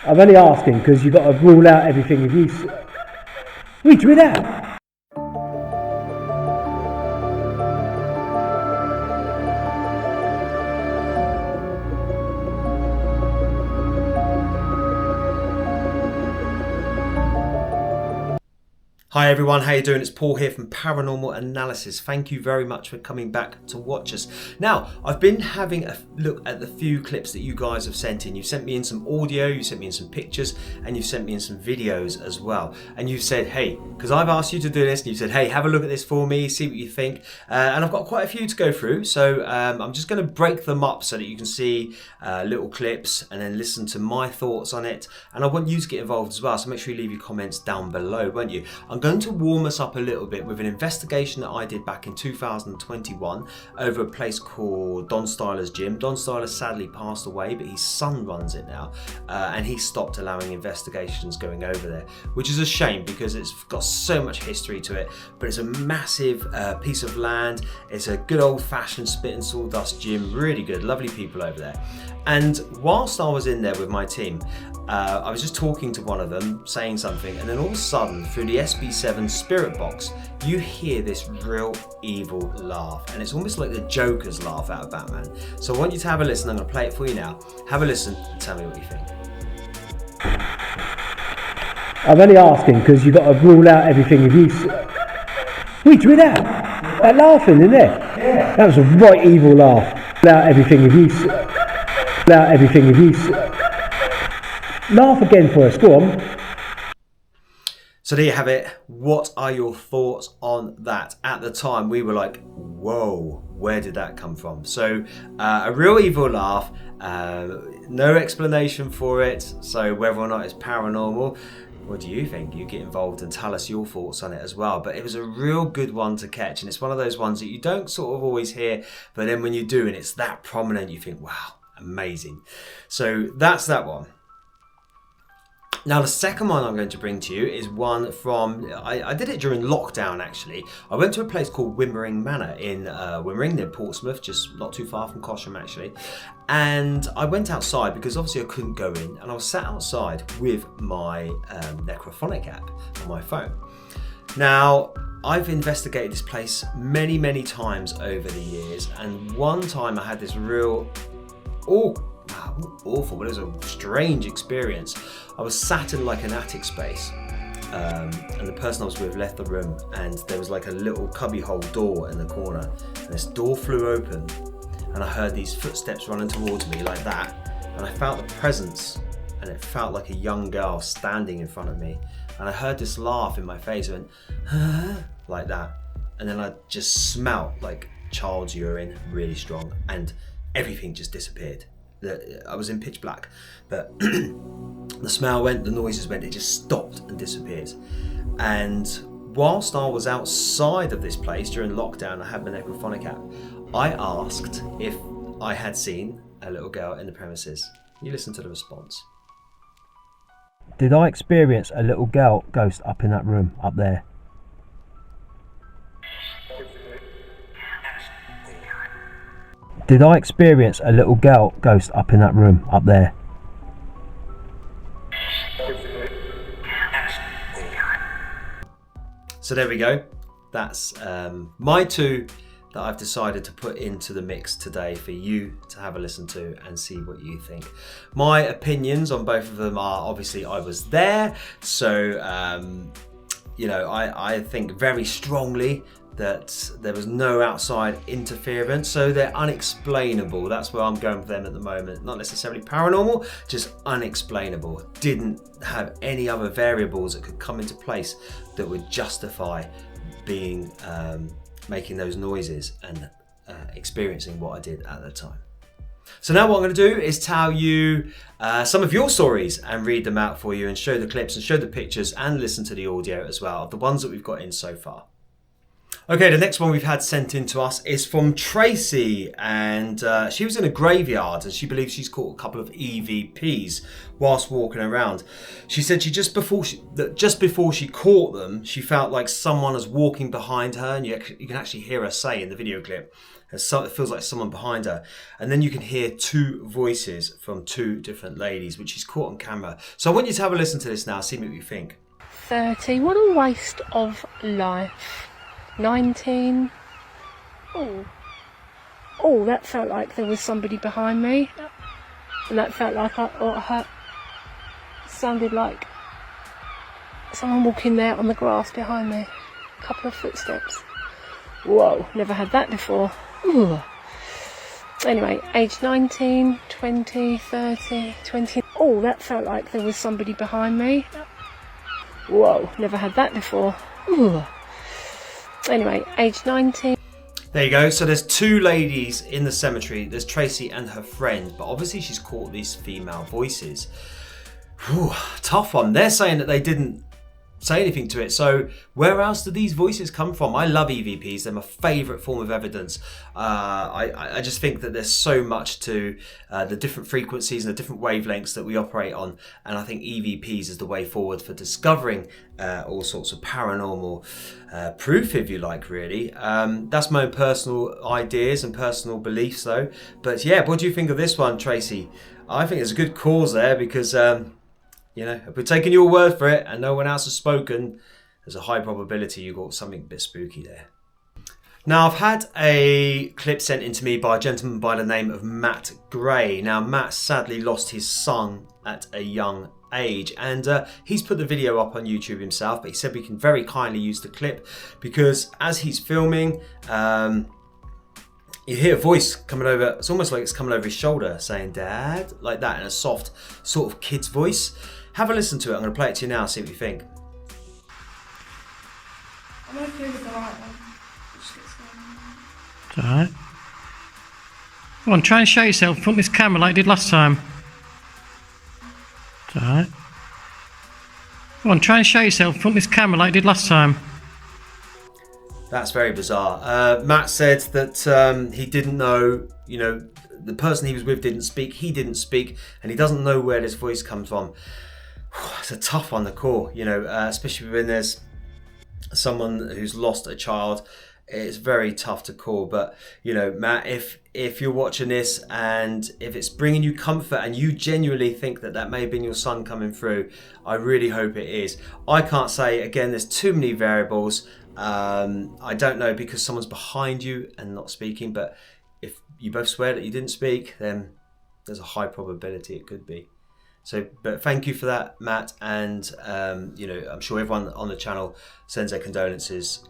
I'm only asking because you've got to rule out everything if you... What are you doing that? Hi everyone, how you doing? It's Paul here from Paranormal Analysis. Thank you very much for coming back to watch us. Now, I've been having a look at the few clips that you guys have sent in. You've sent me in some audio, you sent me in some pictures, and you've sent me in some videos as well. And you've said, hey, because I've asked you to do this, and you said, hey, have a look at this for me, see what you think. And I've got quite a few to go through, so I'm just going to break them up so that you can see little clips and then listen to my thoughts on it. And I want you to get involved as well, so make sure you leave your comments down below, won't you? I'm going to warm us up a little bit with an investigation that I did back in 2021 over a place called Don Styler's gym. Don Styler sadly passed away, but his son runs it now, and he stopped allowing investigations going over there, which is a shame because it's got so much history to it. But it's a massive piece of land. It's a good old-fashioned spit and sawdust gym, really good, lovely people over there. And whilst I was in there with my team, I was just talking to one of them, saying something, and then all of a sudden, through the SB7 spirit box, you hear this real evil laugh, and it's almost like the Joker's laugh out of Batman. So I want you to have a listen. I'm going to play it for you now. Have a listen and tell me what you think. I'm only asking because you've got to rule out everything if you... What are you doing that? That laughing, isn't it? Yeah. That was a right evil laugh. Rule out everything if you... Rule out everything if you... Laugh again for us, go on. So there you have it. What are your thoughts on that? At the time, we were like, whoa, where did that come from? So a real evil laugh, no explanation for it. So whether or not it's paranormal, what do you think? You get involved and tell us your thoughts on it as well. But it was a real good one to catch. And it's one of those ones that you don't sort of always hear. But then when you do and it's that prominent, you think, wow, amazing. So that's that one. Now the second one I'm going to bring to you is one from, I did it during lockdown actually. I went to a place called Wimmering Manor in Wimmering near Portsmouth, just not too far from Cosham actually. And I went outside because obviously I couldn't go in, and I was sat outside with my necrophonic app on my phone. Now, I've investigated this place many, many times over the years, and one time I had this real, awful, but it was a strange experience. I was sat in like an attic space, and the person I was with left the room, and there was like a little cubbyhole door in the corner, and this door flew open, and I heard these footsteps running towards me like that, and I felt the presence, and it felt like a young girl standing in front of me, and I heard this laugh in my face. I went, like that, and then I just smelt like child's urine really strong, and everything just disappeared. I was in pitch black, but the smell went, the noises went, it just stopped and disappeared. And whilst I was outside of this place during lockdown, I had my necrophonic app, I asked if I had seen a little girl in the premises. You listen to the response. Did I experience a little girl ghost up in that room up there? Did I experience a little girl ghost up in that room up there? So there we go. That's my two that I've decided to put into the mix today for you to have a listen to and see what you think. My opinions on both of them are, obviously I was there, so you know, I think very strongly that there was no outside interference, so they're unexplainable. That's where I'm going with them at the moment. Not necessarily paranormal, just unexplainable. Didn't have any other variables that could come into place that would justify being making those noises and experiencing what I did at the time. So now what I'm going to do is tell you some of your stories and read them out for you and show the clips and show the pictures and listen to the audio as well of the ones that we've got in so far. Okay, the next one we've had sent in to us is from Tracy, and she was in a graveyard and she believes she's caught a couple of EVPs whilst walking around. She said just before she caught them, she felt like someone was walking behind her, and you can actually hear her say in the video clip, It feels like someone behind her. And then you can hear two voices from two different ladies, which is caught on camera. So I want you to have a listen to this now, see what you think. 30, what a waste of life. 19. Oh, that felt like there was somebody behind me. And that felt like sounded like someone walking there on the grass behind me. A couple of footsteps. Whoa, never had that before. Ooh. Anyway, age 19, 20, 30, 20. Oh, that felt like there was somebody behind me. Whoa, never had that before. Ooh. Anyway, age 19. There you go. So there's two ladies in the cemetery. There's Tracy and her friend, but obviously she's caught these female voices. Whew, tough one. They're saying that they didn't say anything to it. So where else do these voices come from? I love EVPs. They're my favourite form of evidence. I just think that there's so much to the different frequencies and the different wavelengths that we operate on. And I think EVPs is the way forward for discovering all sorts of paranormal proof, if you like, really. That's my own personal ideas and personal beliefs, though. But yeah, what do you think of this one, Tracy? I think it's a good cause there because... you know, if we're taking your word for it and no one else has spoken, there's a high probability you got something a bit spooky there. Now, I've had a clip sent in to me by a gentleman by the name of Matt Gray. Now, Matt sadly lost his son at a young age, and he's put the video up on YouTube himself, but he said we can very kindly use the clip because as he's filming, you hear a voice coming over. It's almost like it's coming over his shoulder saying, "Dad," like that in a soft sort of kid's voice. Have a listen to it. I'm going to play it to you now, see what you think. I'm okay with the right one. It's alright. Go on, try and show yourself in front of this camera like you did last time. It's alright. Go on, try and show yourself in front of this camera like you did last time. That's very bizarre. Matt said that he didn't know, you know, the person he was with didn't speak, he didn't speak, and he doesn't know where this voice comes from. It's a tough one to call, you know, especially when there's someone who's lost a child. It's very tough to call. But, you know, Matt, if you're watching this and if it's bringing you comfort and you genuinely think that that may have been your son coming through, I really hope it is. I can't say, again, there's too many variables. I don't know because someone's behind you and not speaking, but if you both swear that you didn't speak, then there's a high probability it could be. So, but thank you for that, Matt, and you know, I'm sure everyone on the channel sends their condolences.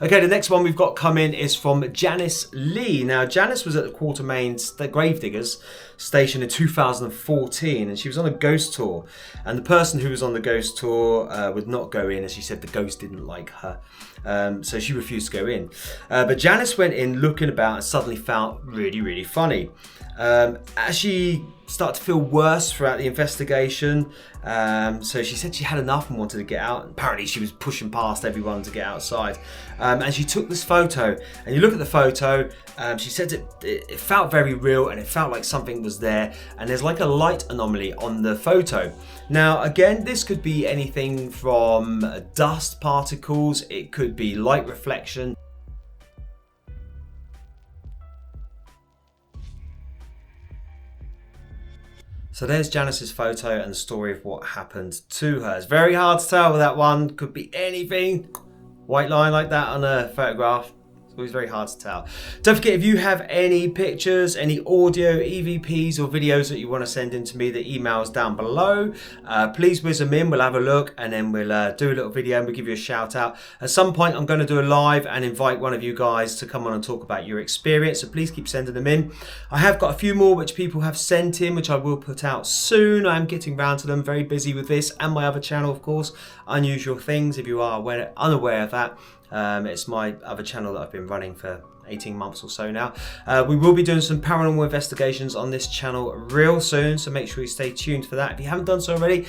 Okay, the next one we've got coming is from Janice Lee. Now, Janice was at the Quatermain Gravediggers station in 2014, and she was on a ghost tour. And the person who was on the ghost tour would not go in, as she said the ghost didn't like her. So she refused to go in. But Janice went in looking about and suddenly felt really, really funny. As she started to feel worse throughout the investigation, so she said she had enough and wanted to get out. Apparently she was pushing past everyone to get outside, and she took this photo, and you look at the photo, she said it felt very real and it felt like something was there, and there's like a light anomaly on the photo. Now again, this could be anything from dust particles, it could be light reflection. So there's Janice's photo and the story of what happened to her. It's very hard to tell with that one. Could be anything. White line like that on a photograph. It's always very hard to tell. Don't forget, if you have any pictures, any audio, EVPs or videos that you want to send in to me, the email's down below. Please whiz them in, we'll have a look, and then we'll do a little video and we'll give you a shout out. At some point I'm going to do a live and invite one of you guys to come on and talk about your experience, so please keep sending them in. I have got a few more which people have sent in, which I will put out soon. I'm getting round to them, very busy with this and my other channel, of course, Unusual Things, if you are unaware of that. It's my other channel that I've been running for 18 months or so now. We will be doing some paranormal investigations on this channel real soon, so make sure you stay tuned for that. If you haven't done so already,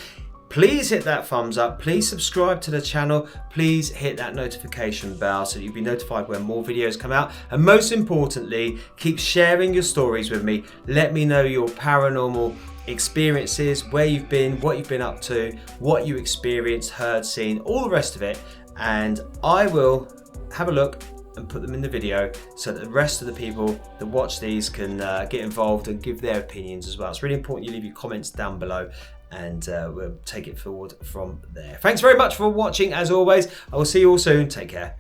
please hit that thumbs up, please subscribe to the channel, please hit that notification bell so you'll be notified when more videos come out, and most importantly, keep sharing your stories with me. Let me know your paranormal experiences, where you've been, what you've been up to, what you experienced, heard, seen, all the rest of it, and I will have a look and put them in the video so that the rest of the people that watch these can get involved and give their opinions as well. It's really important you leave your comments down below, and we'll take it forward from there. Thanks very much for watching as always. I will see you all soon. Take care.